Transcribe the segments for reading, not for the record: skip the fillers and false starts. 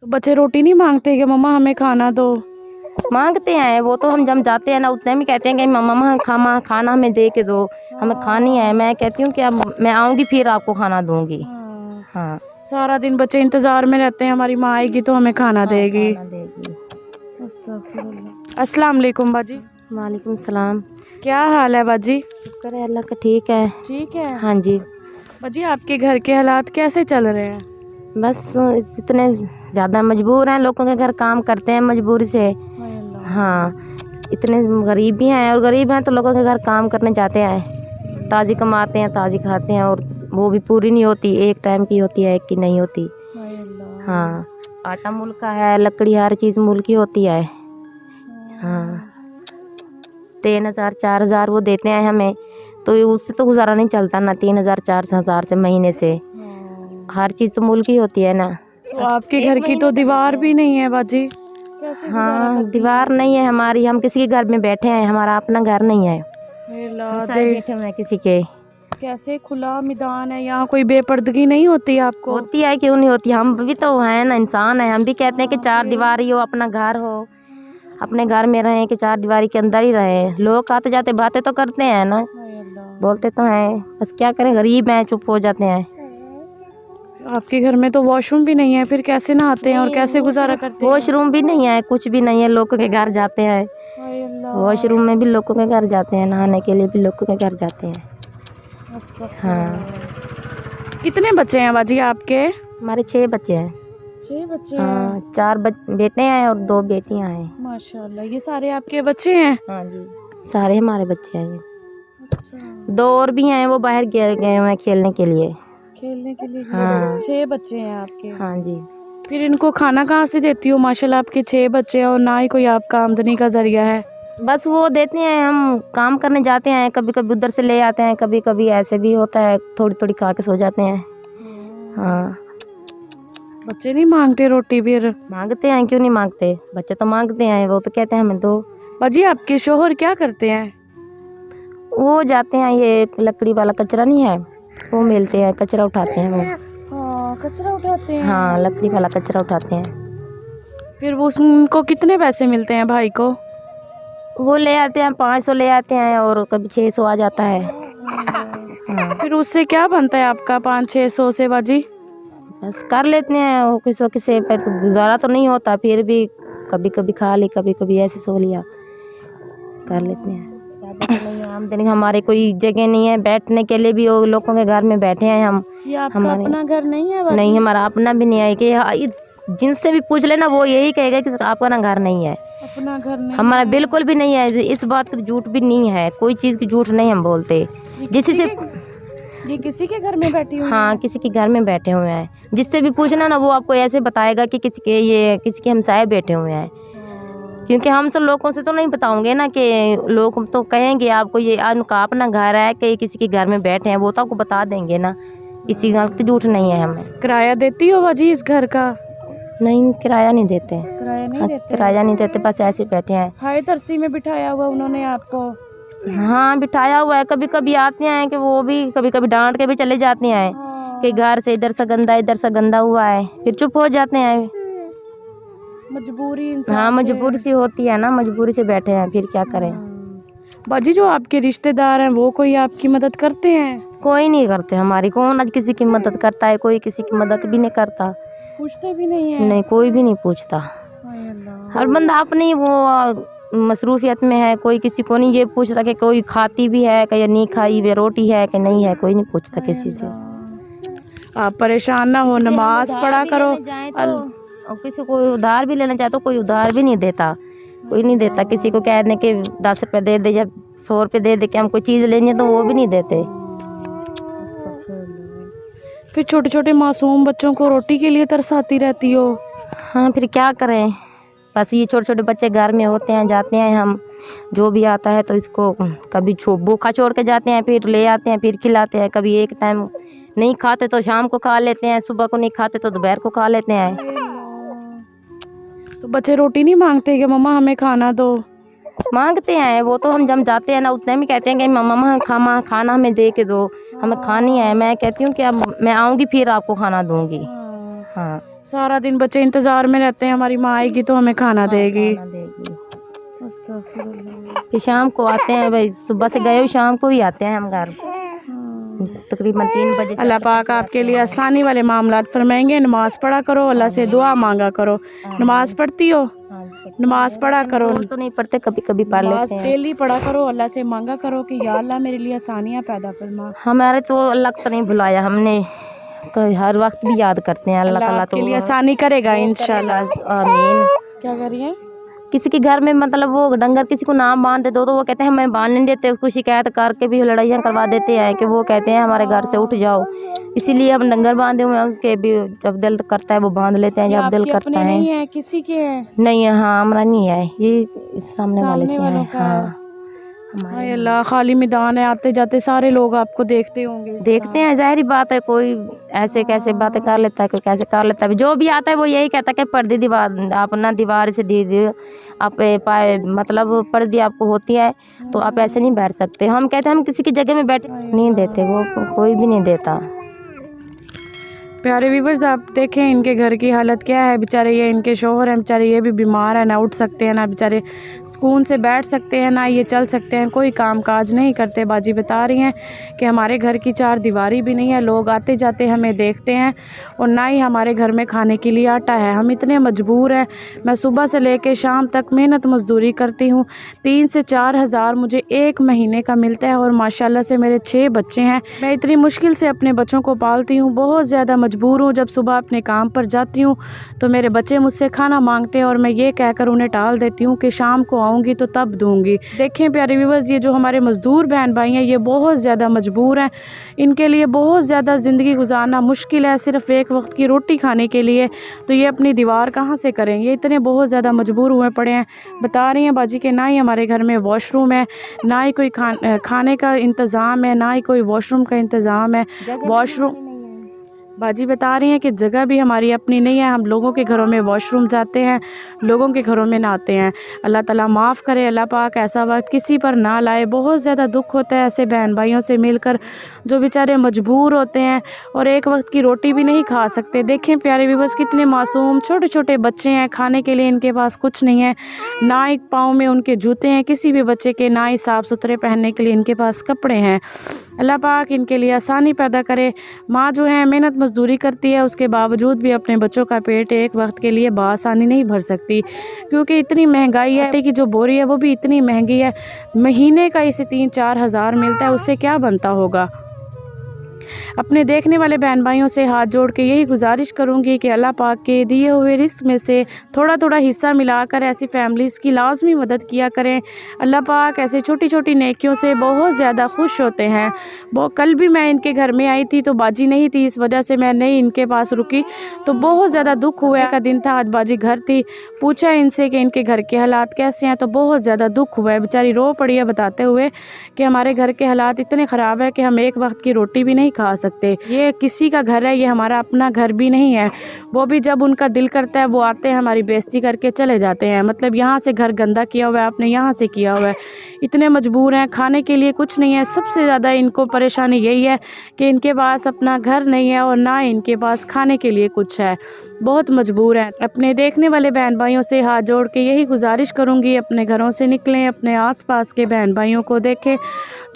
तो बच्चे रोटी नहीं मांगते कि मम्मा हमें खाना दो? मांगते हैं वो तो, हम जब जाते हैं ना उतने में कहते हैं कि मम्मा खाना हमें दे के दो, हमें खानी है। मैं कहती हूँ कि अब मैं आऊँगी फिर आपको खाना दूँगी। हाँ, सारा दिन बच्चे इंतजार में रहते हैं हमारी माँ आएगी तो हमें खाना देगी। खाना देगी। अस्सलाम वालेकुम बाजी। वालेकुम सलाम। क्या हाल है बाजी? शुक्र है अल्लाह का, ठीक है। ठीक है। हाँ जी। बाजी आपके घर के हालात कैसे चल रहे हैं? बस इतने ज़्यादा मजबूर हैं, लोगों के घर काम करते हैं मजबूरी से। हाँ, इतने गरीब भी हैं, और गरीब हैं तो लोगों के घर काम करने जाते हैं, ताज़ी कमाते हैं ताज़ी खाते हैं, और वो भी पूरी नहीं होती, एक टाइम की होती है, एक की नहीं होती। हाँ, आटा मुल्क का है, लकड़ी हर चीज़ मुल्क की होती है। हाँ, 3000 4000 वो देते हैं हमें, तो उससे तो गुजारा नहीं चलता ना। 3000 4000 से महीने से हर चीज़ तो मुल्क ही होती है ना। तो आपके घर की तो दीवार भी नहीं है बाजी, कैसे गुजारा हाँ, करती दीवार नहीं है हमारी, हम किसी के घर में बैठे हैं, हमारा अपना घर नहीं है। हैं? सारे बैठे हुए हैं किसी के। कैसे खुला मैदान है, यहाँ कोई बेपर्दगी नहीं होती आपको? होती है, क्यों नहीं होती, हम भी तो हैं ना, इंसान है। हम भी कहते हैं कि चार दीवारी हो, अपना घर हो, अपने घर में रहें, कि चार दीवारी के अंदर ही रहें। लोग आते जाते बातें तो करते हैं ना, बोलते तो हैं, बस क्या करें, गरीब हैं, चुप हो जाते हैं। आपके घर में तो वॉशरूम भी नहीं है, फिर कैसे नहाते हैं और कैसे गुजारा करते हैं? वॉशरूम भी नहीं है, कुछ भी नहीं है, लोगों के घर जाते हैं। वॉशरूम में भी लोगों के घर जाते हैं, नहाने के लिए भी लोगों के घर जाते हैं। हाँ। कितने बच्चे हैं बाजी आपके? हमारे 6 बच्चे हैं। 6 बच्चे हाँ, हैं। 4 बेटे हैं और 2 बेटियां हैं। माशाल्लाह, ये सारे आपके बच्चे हैं? हाँ जी, सारे हमारे बच्चे हैं। अच्छा। 2 और भी हैं, वो बाहर गए हुए हैं खेलने के लिए। खेलने के लिए? हाँ। 6 बच्चे हैं आपके? हाँ जी। फिर इनको खाना कहाँ से देती हो? माशाल्लाह आपके 6 बच्चे हैं और ना ही कोई आपका आमदनी का जरिया है। बस वो देते हैं, हम काम करने जाते हैं, कभी कभी उधर से ले आते हैं, कभी कभी ऐसे भी होता है, थोड़ी थोड़ी खा के सो जाते हैं। हाँ। बच्चे नहीं मांगते रोटी? फिर मांगते हैं, क्यों नहीं मांगते, बच्चे तो मांगते हैं, वो तो कहते हैं हमें दो। बाजी आपके शोहर क्या करते हैं? वो जाते हैं, ये लकड़ी वाला कचरा नहीं है, वो मिलते हैं, कचरा उठाते हैं वो। हाँ, कचरा उठाते हैं। हाँ, लकड़ी वाला कचरा उठाते हैं। फिर वो उनको कितने पैसे मिलते हैं भाई को? वो ले आते हैं 500 ले आते हैं, और कभी 600 आ जाता है। हाँ। फिर उससे क्या बनता है आपका 500-600 से बाजी? बस कर लेते हैं, वो किसी से पे तो गुजारा तो नहीं होता, फिर भी कभी कभी खा ली, कभी कभी ऐसे सो लिया, कर लेते हैं। ज़्यादा तो नहीं है आमदनी, हमारे कोई जगह नहीं है बैठने के लिए भी, वो लोगों के घर में बैठे हैं हम। ये आपका अपना घर नहीं है बाजी? नहीं, हमारा अपना भी नहीं है, कि जिनसे भी पूछ लेना वो यही कहेगा कि आपका ना घर नहीं है। अपना घर नहीं हमारा है। बिल्कुल भी नहीं है, इस बात की झूठ भी नहीं है, कोई चीज़ की झूठ नहीं हम बोलते। जिससे ये किसी के घर में बैठी हुई हाँ, है? किसी के घर में बैठे हुए हैं, जिससे भी पूछना ना वो आपको ऐसे बताएगा कि किसी के हमसाए बैठे हुए हैं। क्योंकि हम सब लोगों से तो नहीं बताओगे ना, कि लोग तो कहेंगे आपको ये उनका अपना घर है, कि किसी के घर में बैठे हैं, वो तो आपको बता देंगे ना, इसी बात की झूठ नहीं है हमें। किराया देती हो बाजी इस घर का? नहीं, किराया नहीं देते। किराया नहीं देते? किराया नहीं देते, बस ऐसे बैठे हैं। हाय तरसी में बिठाया हुआ उन्होंने आपको? हाँ, बिठाया हुआ है, कभी कभी आते हैं, कि वो भी कभी कभी डांट के भी चले जाते हैं, कि घर से इधर से गंदा हुआ है, फिर चुप हो जाते हैं। मजबूरी इंसान हाँ, से मजबूरी सी होती है ना, मजबूरी से बैठे हैं, फिर क्या करें। बाजी जो आपके रिश्तेदार हैं वो कोई आपकी मदद करते हैं? कोई नहीं करते हमारी, कौन आज किसी की मदद करता है, कोई किसी की मदद भी नहीं करता। पूछते भी नहीं है? नहीं, कोई भी नहीं पूछता। हर बंदा अपनी वो मसरूफियत में है, कोई किसी को नहीं ये पूछता कि कोई खाती भी है कि नहीं खाई वे रोटी है कि नहीं है, कोई नहीं पूछता किसी से। आप परेशान ना हो, नमाज पढ़ा करो। और किसी को उधार भी लेना चाहे तो कोई उधार भी नहीं देता, कोई नहीं देता। किसी को कह दें कि 10 रुपये दे दे या 100 रुपये दे दे कि हम कोई चीज़ लेंगे, तो वो भी नहीं देते। फिर छोटे छोटे मासूम बच्चों को रोटी के लिए तरसाती रहती हो? हाँ, फिर क्या करें, बस ये छोटे छोटे बच्चे घर में होते हैं, जाते हैं, हम जो भी आता है तो इसको कभी भूखा छोड़ के जाते हैं, फिर ले आते हैं, फिर खिलाते हैं। कभी एक टाइम नहीं खाते तो शाम को खा लेते हैं, सुबह को नहीं खाते तो दोपहर को खा लेते हैं। तो बच्चे रोटी नहीं मांगते कि मम्मा हमें खाना दो? मांगते हैं, वो तो हम जब जाते हैं ना उतने में कहते हैं कि मम्मा खाना हमें दे के दो, हमें खानी है। मैं कहती हूँ कि अब मैं आऊँगी फिर आपको खाना दूँगी। हाँ। सारा दिन बच्चे इंतज़ार में रहते हैं हमारी माँ आएगी तो हमें खाना देगी। खाना देगी। फिर शाम को आते हैं भाई, सुबह से गए हुए शाम को ही आते हैं हम घर, तकरीबन 3 बजे। अल्लाह पाक आपके लिए आसानी वाले मामलात फरमाएंगे। नमाज़ पढ़ा करो, अल्लाह से दुआ मांगा करो। नमाज़ पढ़ती हो? नमाज़ पढ़ा करो। तो नहीं पढ़ते, कभी कभी पढ़ लेते हैं। डेली पढ़ा करो, अल्लाह से मांगा करो कि या अल्लाह मेरे लिए आसानियाँ पैदा फरमा। हमारे तो अल्लाह को नहीं भुलाया हमने, हर वक्त भी याद करते हैं। अल्लाह ताला तो के लिए आसानी करेगा इंशाल्लाह। आमीन। क्या करिए? किसी के घर में मतलब वो डंगर किसी को ना बांध दे दो तो वो कहते हैं हमें बांध नहीं देते, उसको शिकायत करके भी लड़ाइयाँ करवा देते हैं कि वो कहते हैं हमारे घर से उठ जाओ। इसीलिए हम डंगर बांधे हुए हैं, उसके भी जब दिल करता है वो बांध लेते हैं, जब दिल करता है। नहीं है, किसी के है? नहीं है, हाँ हमारा नहीं है, ये सामने वाले से है। हाँ हाय अल्लाह, खाली मैदान है, आते जाते सारे लोग आपको देखते होंगे। देखते हैं, जाहिर बात है, कोई ऐसे कैसे बातें कर लेता है, कोई कैसे कर लेता है। जो भी आता है वो यही कहता है कि पर्दे दीवार आप ना दीवार से दे दो, आप पाए मतलब पर्दे आपको होती है तो आप ऐसे नहीं बैठ सकते। हम कहते हैं हम किसी की जगह में बैठ नहीं देते, वो कोई भी नहीं देता। प्यारे व्यूवर्स, आप देखें इनके घर की हालत क्या है। बेचारे ये इनके शोहर हैं, बेचारे ये भी बीमार हैं, ना उठ सकते हैं, ना बेचारे सुकून से बैठ सकते हैं, ना ये चल सकते हैं, कोई काम काज नहीं करते। बाजी बता रही हैं कि हमारे घर की 4 दीवारी भी नहीं है, लोग आते जाते हमें देखते हैं और ना ही हमारे घर में खाने के लिए आटा है। हम इतने मजबूर हैं, मैं सुबह से लेकर शाम तक मेहनत मजदूरी करती हूँ, 3 से 4 हज़ार मुझे 1 महीने का मिलता है और माशाल्लाह से मेरे 6 बच्चे हैं। मैं इतनी मुश्किल से अपने बच्चों को पालती हूँ, बहुत ज़्यादा मजबूर हूँ। जब सुबह अपने काम पर जाती हूँ तो मेरे बच्चे मुझसे खाना मांगते हैं और मैं ये कहकर उन्हें टाल देती हूँ कि शाम को आऊँगी तो तब दूँगी। देखें प्यारे व्यूअर्स, ये जो हमारे मज़दूर बहन भाई हैं ये बहुत ज़्यादा मजबूर हैं, इनके लिए बहुत ज़्यादा ज़िंदगी गुजारना मुश्किल है सिर्फ़ एक वक्त की रोटी खाने के लिए। तो ये अपनी दीवार कहाँ से करें, ये इतने बहुत ज़्यादा मजबूर हुए पड़े हैं। बता रही हैं बाजी कि ना ही हमारे घर में वॉशरूम है, ना ही कोई खाने का इंतज़ाम है, ना ही कोई वॉशरूम का इंतज़ाम है। वॉशरूम बाजी बता रही हैं कि जगह भी हमारी अपनी नहीं है, हम लोगों के घरों में वॉशरूम जाते हैं, लोगों के घरों में नहाते हैं। अल्लाह ताला माफ़ करे, अल्लाह पाक ऐसा वक्त किसी पर ना लाए। बहुत ज़्यादा दुख होता है ऐसे बहन भाइयों से मिलकर जो बेचारे मजबूर होते हैं और एक वक्त की रोटी भी नहीं खा सकते। देखें प्यारे व्यूअर्स, कितने मासूम छोटे छोटे बच्चे हैं, खाने के लिए इनके पास कुछ नहीं है, ना एक पाँव में उनके जूते हैं किसी भी बच्चे के, ना ही साफ़ सुथरे पहनने के लिए इनके पास कपड़े हैं। अल्लाह पाक इनके लिए आसानी पैदा करे। माँ जो है मेहनत मजदूरी करती है, उसके बावजूद भी अपने बच्चों का पेट एक वक्त के लिए बासानी नहीं भर सकती, क्योंकि इतनी महंगाई है। आटे की जो बोरी है वो भी इतनी महंगी है, महीने का इसे 3-4 हज़ार मिलता है, उससे क्या बनता होगा। अपने देखने वाले बहन भाइयों से हाथ जोड़ के यही गुजारिश करूंगी कि अल्लाह पाक के दिए हुए रिस्क में से थोड़ा थोड़ा हिस्सा मिलाकर ऐसी फैमिलीज़ की लाजमी मदद किया करें। अल्लाह पाक ऐसे छोटी छोटी नेकियों से बहुत ज़्यादा खुश होते हैं। वो कल भी मैं इनके घर में आई थी तो बाजी नहीं थी, इस वजह से मैं नहीं इनके पास रुकी, तो बहुत ज़्यादा दुख हुआ का दिन था। आज बाजी घर थी, पूछा इनसे कि इनके घर के हालात कैसे हैं, तो बहुत ज़्यादा दुख हुआ है। बेचारी रो पड़ी है बताते हुए कि हमारे घर के हालात इतने ख़राब है कि हम एक वक्त की रोटी भी नहीं खा सकते। ये किसी का घर है, ये हमारा अपना घर भी नहीं है। वो भी जब उनका दिल करता है वो आते हैं, हमारी बेइज्जती करके चले जाते हैं। मतलब यहाँ से घर गंदा किया हुआ है आपने, यहाँ से किया हुआ है। इतने मजबूर हैं, खाने के लिए कुछ नहीं है। सबसे ज़्यादा इनको परेशानी यही है कि इनके पास अपना घर नहीं है और ना इनके पास खाने के लिए कुछ है, बहुत मजबूर हैं। अपने देखने वाले बहन भाइयों से हाथ जोड़ के यही गुजारिश करूँगी, अपने घरों से निकलें, अपने आसपास के बहन भाइयों को देखें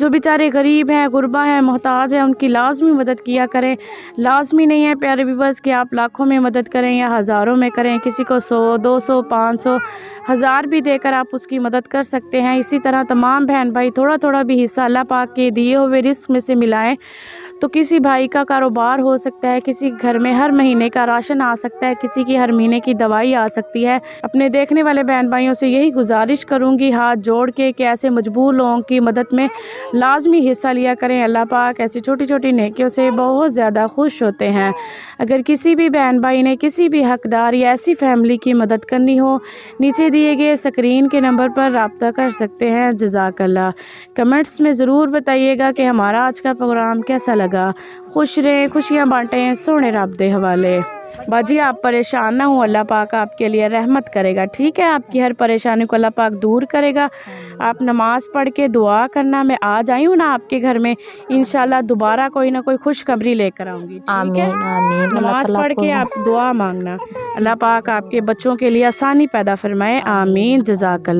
जो बेचारे गरीब हैं, गुरबा हैं, मोहताज हैं, उनकी लाजमी मदद किया करें। लाजमी नहीं है प्यारे व्यूअर्स कि आप लाखों में मदद करें या हज़ारों में करें, किसी को 100, 200, 500, 1000 भी देकर आप उसकी मदद कर सकते हैं। इसी तरह तमाम बहन भाई थोड़ा थोड़ा भी हिस्सा अल्लाह पाक के दिए हुए रिस्क में से मिलाएं तो किसी भाई का कारोबार हो सकता है, किसी घर में हर महीने का राशन आ सकता है, किसी की हर महीने की दवाई आ सकती है। अपने देखने वाले बहन भाइयों से यही गुजारिश करूंगी हाथ जोड़ के कि ऐसे मजबूर लोगों की मदद में लाजमी हिस्सा लिया करें। अल्लाह पाक ऐसी छोटी छोटी नेकियों से बहुत ज़्यादा खुश होते हैं। अगर किसी भी बहन भाई ने किसी भी हकदार या ऐसी फैमिली की मदद करनी हो, नीचे दिए गए स्क्रीन के नंबर पर रब्ता कर सकते हैं। जज़ाकल्लाह। कमेंट्स में ज़रूर बताइएगा कि हमारा आज का प्रोग्राम कैसा लगा। लगा। खुश रहें, खुशियाँ बांटें, सोने रब दे हवाले। बाजी आप परेशान ना हो, अल्लाह पाक आपके लिए रहमत करेगा, ठीक है। आपकी हर परेशानी को अल्लाह पाक दूर करेगा। आप नमाज़ पढ़ के दुआ करना, मैं आज आई हूँ ना आपके घर में, इंशाल्लाह दोबारा कोई ना कोई खुशखबरी लेकर आऊँगी, ठीक है। आमीन आमीन। अल्लाह नमाज़ ताला पढ़ को के आप दुआ मांगना, अल्लाह पाक आपके बच्चों के लिए आसानी पैदा फरमाए। आमीन। जज़ाकल्लाह।